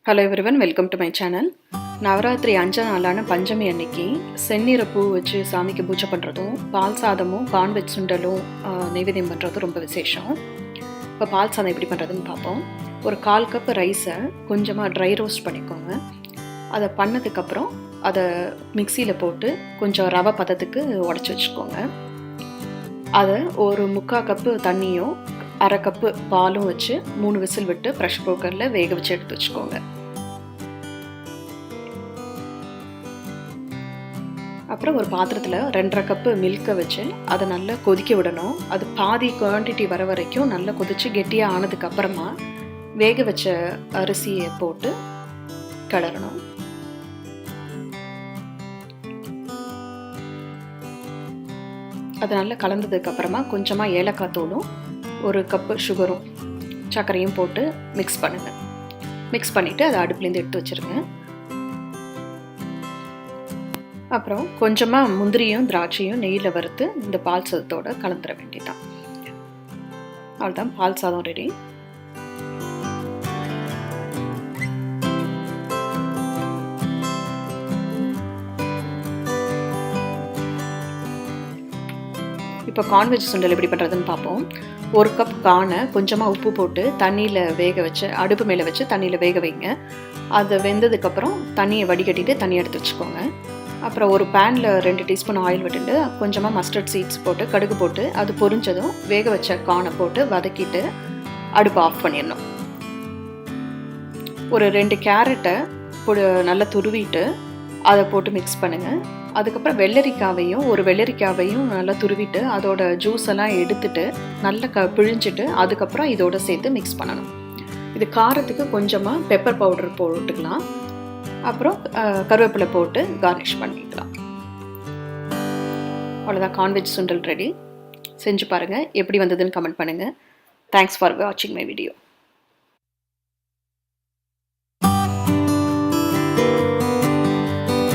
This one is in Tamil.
Hello everyone, welcome to my channel. Navratri 5 நாளான பஞ்சமி அன்னைக்கு செந்நிற பூ வச்சு சாமிக்கு பூஜை பண்ணுறதும், பால் சாதமும் கார்ன் வெஜ் சுண்டலும் நைவேத்தியம் பண்ணுறதும் ரொம்ப விசேஷம். இப்போ பால் சாதம் எப்படி பண்ணுறதுன்னு பார்ப்போம். ஒரு 1/4 கப் ரைஸை கொஞ்சமாக ட்ரை ரோஸ்ட் பண்ணிக்கோங்க. அதை பண்ணதுக்கப்புறம் அதை மிக்சியில் போட்டு கொஞ்சம் ரவை பதத்துக்கு உடச்சி வச்சுக்கோங்க. அதை ஒரு 3/4 கப்பு தண்ணியும் 1/2 கப்பு பாலும் வச்சு 3 விசில் விட்டு ப்ரெஷர் குக்கரில் வேக வச்சு எடுத்து வச்சுக்கோங்க. அப்புறம் ஒரு பாத்திரத்தில் 2.5 கப்பு மில்கை வச்சு அதை நல்லா கொதிக்க விடணும். அது பாதி குவான்டிட்டி வர வரைக்கும் நல்லா கொதித்து கெட்டியாக ஆனதுக்கப்புறமா வேக வச்ச அரிசியை போட்டு கிளறணும். அது நல்லா கலந்ததுக்கப்புறமா கொஞ்சமாக ஏலக்காய் தூளும் 1 கப்பு சுகரும் சர்க்கரையும் போட்டு மிக்ஸ் பண்ணுங்கள். மிக்ஸ் பண்ணிவிட்டு அதை அடுப்புலேருந்து எடுத்து வச்சுருங்க. அப்புறம் கொஞ்சமாக முந்திரியும் திராட்சையும் நெய்யில் வறுத்து இந்த பால் சாதத்தோடு கலந்துட வேண்டியதான். அவ்வளோதான், பால் சாதம் ரெடி. இப்போ கார்ன் வெஜ் சுண்டல் எப்படி பண்ணுறதுன்னு பார்ப்போம். 1 கப் கார்னை கொஞ்சமாக உப்பு போட்டு தண்ணியில் வேக வச்சு அடுப்பு மேலே வச்சு தண்ணியில் வேக வைங்க. அது வெந்ததுக்கப்புறம் தண்ணியை வடிகட்டிட்டு தண்ணி எடுத்து வச்சுக்கோங்க. அப்புறம் ஒரு பேனில் 2 டீஸ்பூன் ஆயில் விட்டுட்டு கொஞ்சமாக மஸ்டர்ட் சீட்ஸ் போட்டு கடுகு போட்டு அது பொரிஞ்சதும் வேக வச்ச கார்னை போட்டு வதக்கிட்டு அடுப்பு ஆஃப் பண்ணிடணும். ஒரு 2 கேரட்டை நல்லா துருவிட்டு அதை போட்டு மிக்ஸ் பண்ணுங்கள். அதுக்கப்புறம் ஒரு வெள்ளரிக்காவையும் நல்லா துருவிட்டு அதோட ஜூஸ் எல்லாம் எடுத்துட்டு நல்லா பிழிஞ்சிட்டு அதுக்கப்புறம் இதோட சேர்த்து மிக்ஸ் பண்ணணும். இது காரத்துக்கு கொஞ்சமாக பெப்பர் பவுடர் போட்டுக்கலாம். அப்புறம் கருவேப்பிலை போட்டு கார்னிஷ் பண்ணிக்கலாம். அவ்வளோதான், கார்ன் வெஜ் சுண்டல் ரெடி. செஞ்சு பாருங்கள், எப்படி வந்ததுன்னு கமெண்ட் பண்ணுங்கள். தேங்க்ஸ் ஃபார் வாட்சிங் மை வீடியோ.